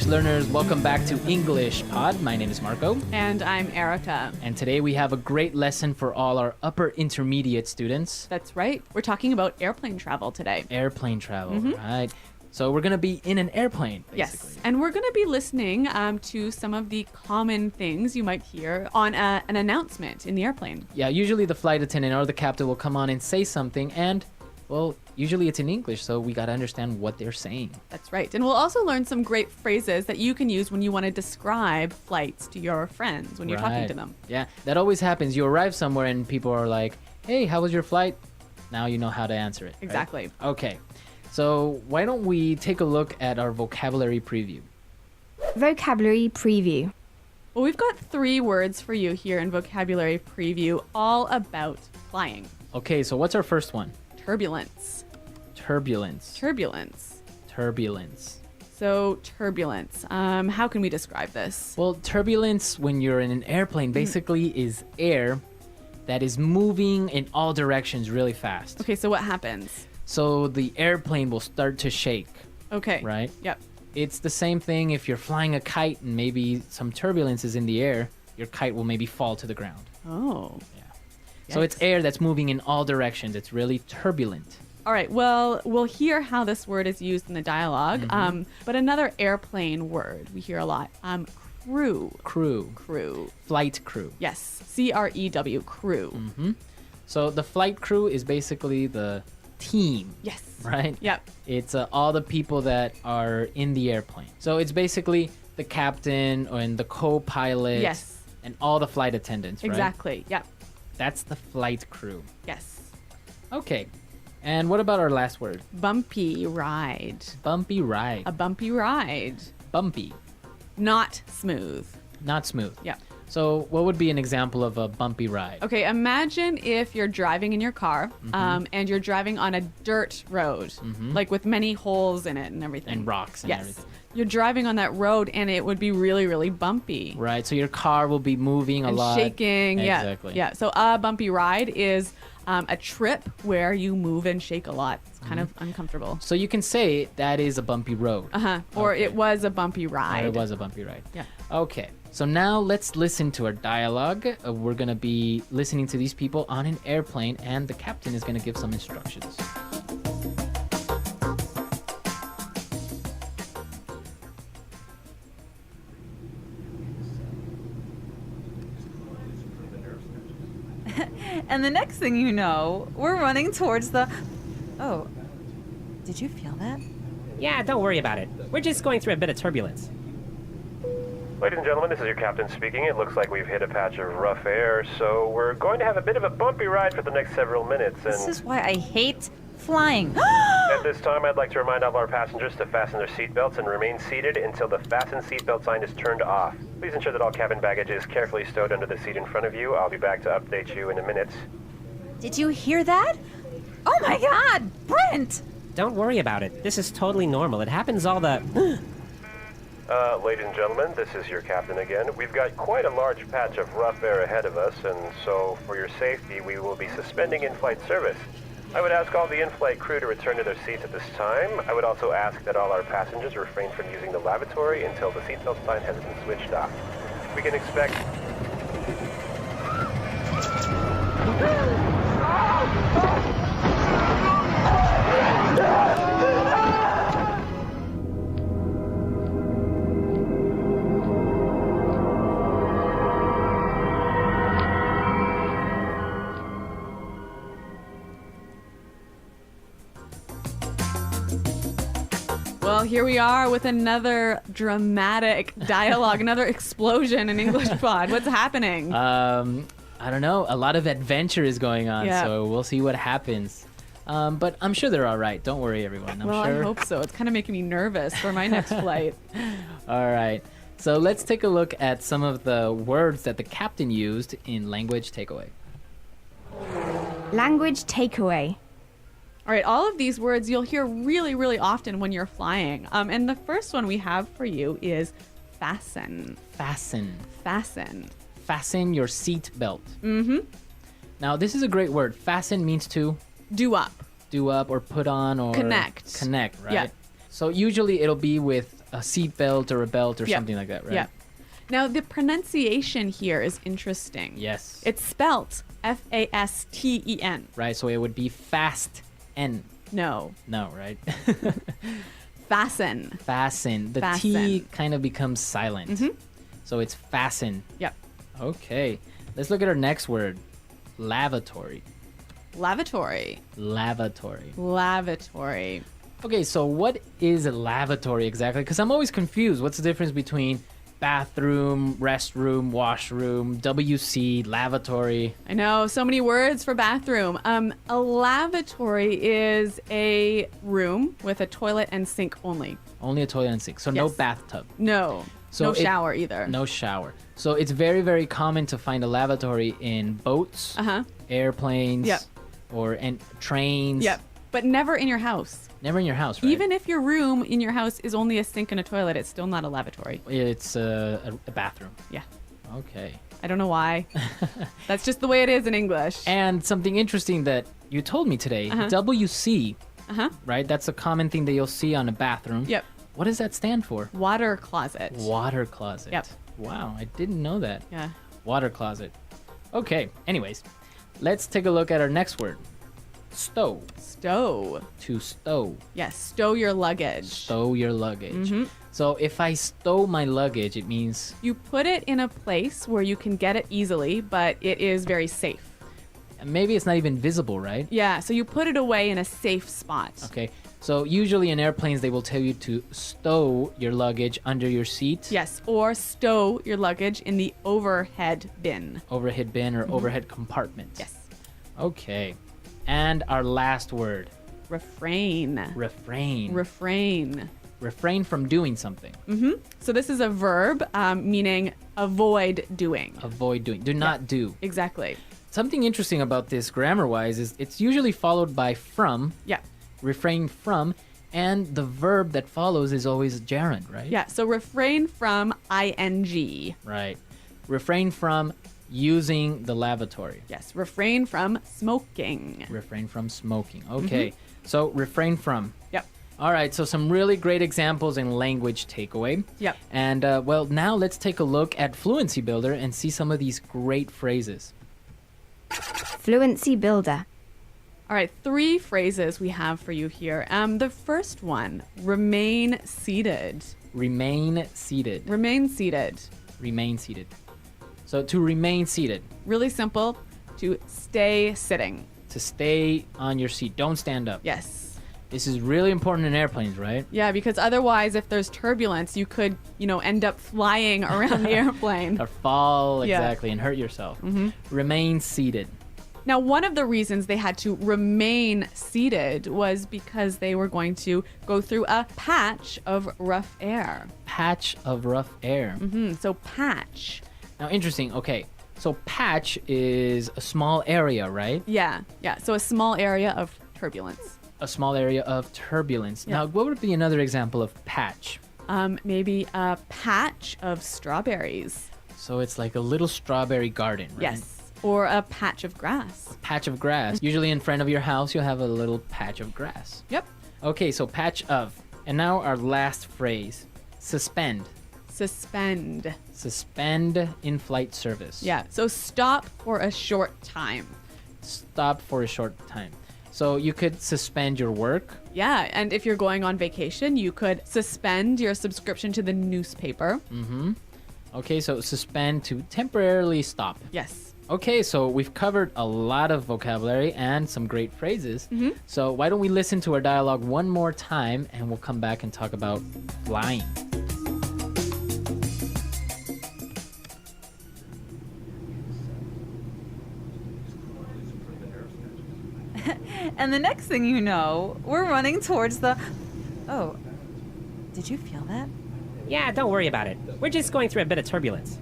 English learners, welcome back to English Pod. My name is Marco. And I'm Erica. And today we have a great lesson for all our upper intermediate students. That's right. We're talking about airplane travel today. Airplane travel, right? So we're going to be in an airplane, basically. Yes, and we're going to be listening to some of the common things you might hear on an announcement in the airplane. Yeah, usually the flight attendant or the captain will come on and say something and, well, usually it's in English, so we got to understand what they're saying. That's right. And we'll also learn some great phrases that you can use when you want to describe flights to your friends when you're talking to them. Yeah, that always happens. You arrive somewhere and people are like, hey, how was your flight? Now you know how to answer it. Exactly. Right? Okay. So why don't we take a look at our vocabulary preview? Vocabulary preview. Well, we've got 3 words for you here in vocabulary preview, all about flying. Okay, so what's our first one? Turbulence. Turbulence. Turbulence. Turbulence. So turbulence. How can we describe this? Well, turbulence when you're in an airplane basically is air that is moving in all directions really fast. Okay, so what happens? So the airplane will start to shake. Okay. Right? Yep. It's the same thing if you're flying a kite and maybe some turbulence is in the air, your kite will maybe fall to the ground. Oh. Yeah. So it's air that's moving in all directions. It's really turbulent. All right. Well, we'll hear how this word is used in the dialogue. But another airplane word we hear a lot. Crew. Crew. Crew. Flight crew. Yes. C-R-E-W. Crew. So the flight crew is basically the team. Yes. Right? Yep. It's all the people that are in the airplane. So it's basically the captain and the co-pilot. Yes. And all the flight attendants, right? Exactly. Yep. That's the flight crew. Yes. Okay. And what about our last word? Bumpy ride. Bumpy ride. A bumpy ride. Bumpy. Not smooth. Not smooth. Yep. So what would be an example of a bumpy ride? Okay, imagine if you're driving in your car and you're driving on a dirt road, like with many holes in it and everything. And rocks and yes. everything. You're driving on that road and it would be really, really bumpy. Right, so your car will be moving a lot. Shaking, Exactly. Yeah. So a bumpy ride is a trip where you move and shake a lot. It's kind of uncomfortable. So you can say that is a bumpy road. Or Okay. it was a bumpy ride. Or it was a bumpy ride. Yeah. Okay, so now let's listen to our dialogue. We're going to be listening to these people on an airplane, and the captain is going to give some instructions. And the next thing you know, we're running towards the... Oh, did you feel that? Yeah, don't worry about it. We're just going through a bit of turbulence. Ladies and gentlemen, this is your captain speaking. It looks like we've hit a patch of rough air, so we're going to have a bit of a bumpy ride for the next several minutes. And This is why I hate flying. at this time, I'd like to remind all of our passengers to fasten their seatbelts and remain seated until the fasten seatbelt sign is turned off. Please ensure that all cabin baggage is carefully stowed under the seat in front of you. I'll be back to update you in a minute. Did you hear that? Oh my God, Brent! Don't worry about it. This is totally normal. It happens all the... Ladies and gentlemen, this is your captain again. We've got quite a large patch of rough air ahead of us, and so for your safety, we will be suspending in-flight service. I would ask all the in-flight crew to return to their seats at this time. I would also ask that all our passengers refrain from using the lavatory until the seatbelt sign has been switched off. We can expect... Well, here we are with another dramatic dialogue, another explosion in English Pod. What's happening? I don't know. A lot of adventure is going on, so we'll see what happens. But I'm sure they're all right. Don't worry, everyone. I'm sure. I hope so. It's kind of making me nervous for my next flight. All right. So let's take a look at some of the words that the captain used in language takeaway. Language takeaway. All right, all of these words you'll hear really, really often when you're flying. And the first one we have for you is fasten. Fasten. Fasten. Fasten your seat belt. Now, this is a great word. Fasten means to Do up. do up or put on or Connect. Connect, right? Yeah. So usually it'll be with a seat belt or a belt or Yep. something like that, right? Yeah. Now, the pronunciation here is interesting. Yes. It's spelt F-A-S-T-E-N. Right, so it would be fast N. No. No, right? Fasten. Fasten. The T Fasten. kind of becomes silent. So it's fasten. Yep. Okay. Let's look at our next word. Lavatory. Lavatory. Lavatory. Lavatory. Okay, so what is a lavatory exactly? Because I'm always confused. What's the difference between bathroom, restroom, washroom, WC, lavatory? I know, so many words for bathroom. A lavatory is a room with a toilet and sink only. Only a toilet and sink. So no Yes. bathtub. No. So no it- shower either. No shower. So it's very, very common to find a lavatory in boats, Uh-huh. airplanes, Yep. or and trains. Yep. But never in your house. Never in your house, right? Even if your room in your house is only a sink and a toilet, it's still not a lavatory. It's a bathroom. Yeah. Okay. I don't know why. That's just the way it is in English. And something interesting that you told me today, WC, Uh-huh. right? That's a common thing that you'll see on a bathroom. Yep. What does that stand for? Water closet. Water closet. Yep. Wow, I didn't know that. Yeah. Water closet. Okay, anyways, let's take a look at our next word. Stow. Stow. To stow. Yes, stow your luggage. Stow your luggage. So if I stow my luggage, it means You put it in a place where you can get it easily, but it is very safe. maybe it's not even visible, right? Yeah, so you put it away in a safe spot. Okay. So usually in airplanes, they will tell you to stow your luggage under your seat. Yes, or stow your luggage in the overhead bin. Overhead bin or overhead compartment. Yes. Okay. And our last word, Refrain. refrain. Refrain. Refrain from doing something. So this is a verb meaning avoid doing. Avoid doing. Do not do. Exactly. Something interesting about this grammar-wise is it's usually followed by from, Yeah. refrain from, and the verb that follows is always gerund, right? Yeah, so refrain from ing. Right. Refrain from using the lavatory. Yes, refrain from smoking. Refrain from smoking. Okay. So refrain from. Yep. All right. So some really great examples in language takeaway. Yep. And well, now let's take a look at Fluency Builder and see some of these great phrases. Fluency builder. All right, 3 phrases we have for you here. The first one, remain seated. Remain seated. Remain seated. Remain seated. So to remain seated, Really simple. To stay sitting. to stay on your seat. Don't stand up. Yes. This is really important in airplanes, right? Yeah, because otherwise, if there's turbulence, you could, end up flying around the airplane. Or fall, Yeah. exactly, and hurt yourself. Remain seated. Now, one of the reasons they had to remain seated was because they were going to go through a patch of rough air. Patch of rough air. So patch. Now, interesting. Okay, so patch is a small area, right? Yeah. So a small area of turbulence. A small area of turbulence. Yeah. Now, what would be another example of patch? Maybe a patch of strawberries. So it's like a little strawberry garden, right? Yes. Or a patch of grass. Patch of grass. Usually in front of your house, you'll have a little patch of grass. Yep. Okay, so patch of. And now our last phrase, suspend. Suspend. Suspend in-flight service. Yeah. So stop for a short time. Stop for a short time. So you could suspend your work. Yeah. And if you're going on vacation, you could suspend your subscription to the newspaper. Okay, so suspend to temporarily stop. Yes. Okay, so we've covered a lot of vocabulary and some great phrases. So why don't we listen to our dialogue one more time and we'll come back and talk about flying. And the next thing you know, we're running towards the... Oh, did you feel that? Yeah, don't worry about it. We're just going through a bit of turbulence.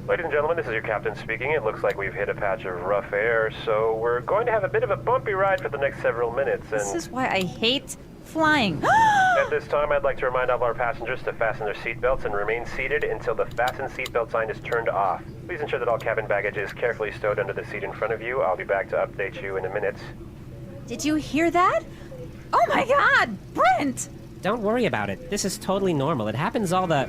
Ladies and gentlemen, this is your captain speaking. It looks like we've hit a patch of rough air, so we're going to have a bit of a bumpy ride for the next several minutes. This And is why I hate flying. at this time, I'd like to remind all our passengers to fasten their seatbelts and remain seated until the fasten seatbelt sign is turned off. Please ensure that all cabin baggage is carefully stowed under the seat in front of you. I'll be back to update you in a minute. Did you hear that? Oh my God, Brent! Don't worry about it. This is totally normal. It happens all the...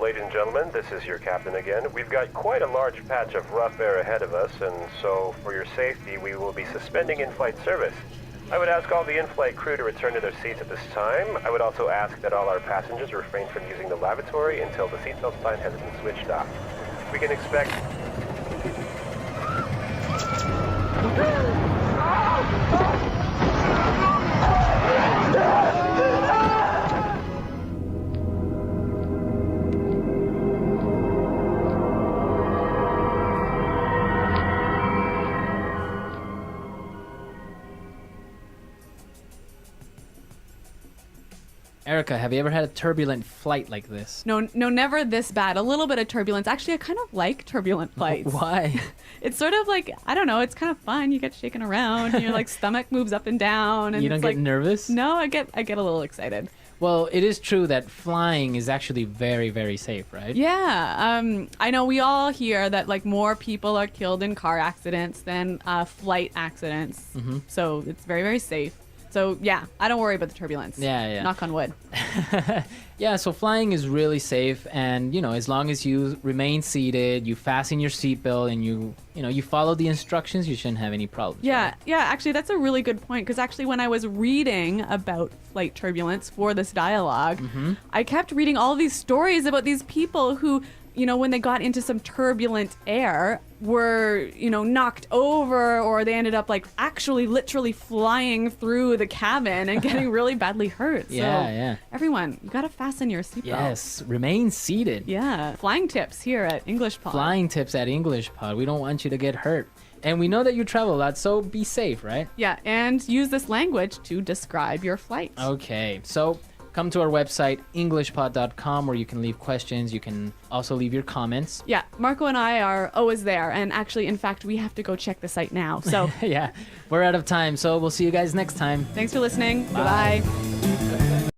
Ladies and gentlemen, this is your captain again. We've got quite a large patch of rough air ahead of us, and so for your safety, we will be suspending in-flight service. I would ask all the in-flight crew to return to their seats at this time. I would also ask that all our passengers refrain from using the lavatory until the seatbelt sign has been switched off. We can expect... Erica, have you ever had a turbulent flight like this? No, never this bad. A little bit of turbulence. Actually, I kind of like turbulent flights. Why? It's sort of like, I don't know, it's kind of fun. You get shaken around and your like stomach moves up and down. And You don't it's get like, nervous? No, I get a little excited. Well, it is true that flying is actually very, very safe, right? Yeah, I know we all hear that like more people are killed in car accidents than flight accidents. Mm-hmm. So it's very, very safe. So yeah, I don't worry about the turbulence. Yeah. Knock on wood. Yeah, so flying is really safe, and as long as you remain seated, you fasten your seatbelt, and you follow the instructions, you shouldn't have any problems. Yeah, right? yeah. Actually, that's a really good point because actually, when I was reading about flight turbulence for this dialogue, I kept reading all these stories about these people who, when they got into some turbulent air, were knocked over, or they ended up like actually literally flying through the cabin and getting really badly hurt. Yeah. Everyone, you gotta fasten your seatbelt. Yes, remain seated. Yeah. Flying tips here at English Pod. Flying tips at English Pod. We don't want you to get hurt. And we know that you travel a lot, so be safe, right? Yeah, and use this language to describe your flight. Okay, so come to our website, englishpod.com, where you can leave questions. You can also leave your comments. Yeah, Marco and I are always there. And actually, in fact, we have to go check the site now. So Yeah, we're out of time, so we'll see you guys next time. thanks for listening. Goodbye.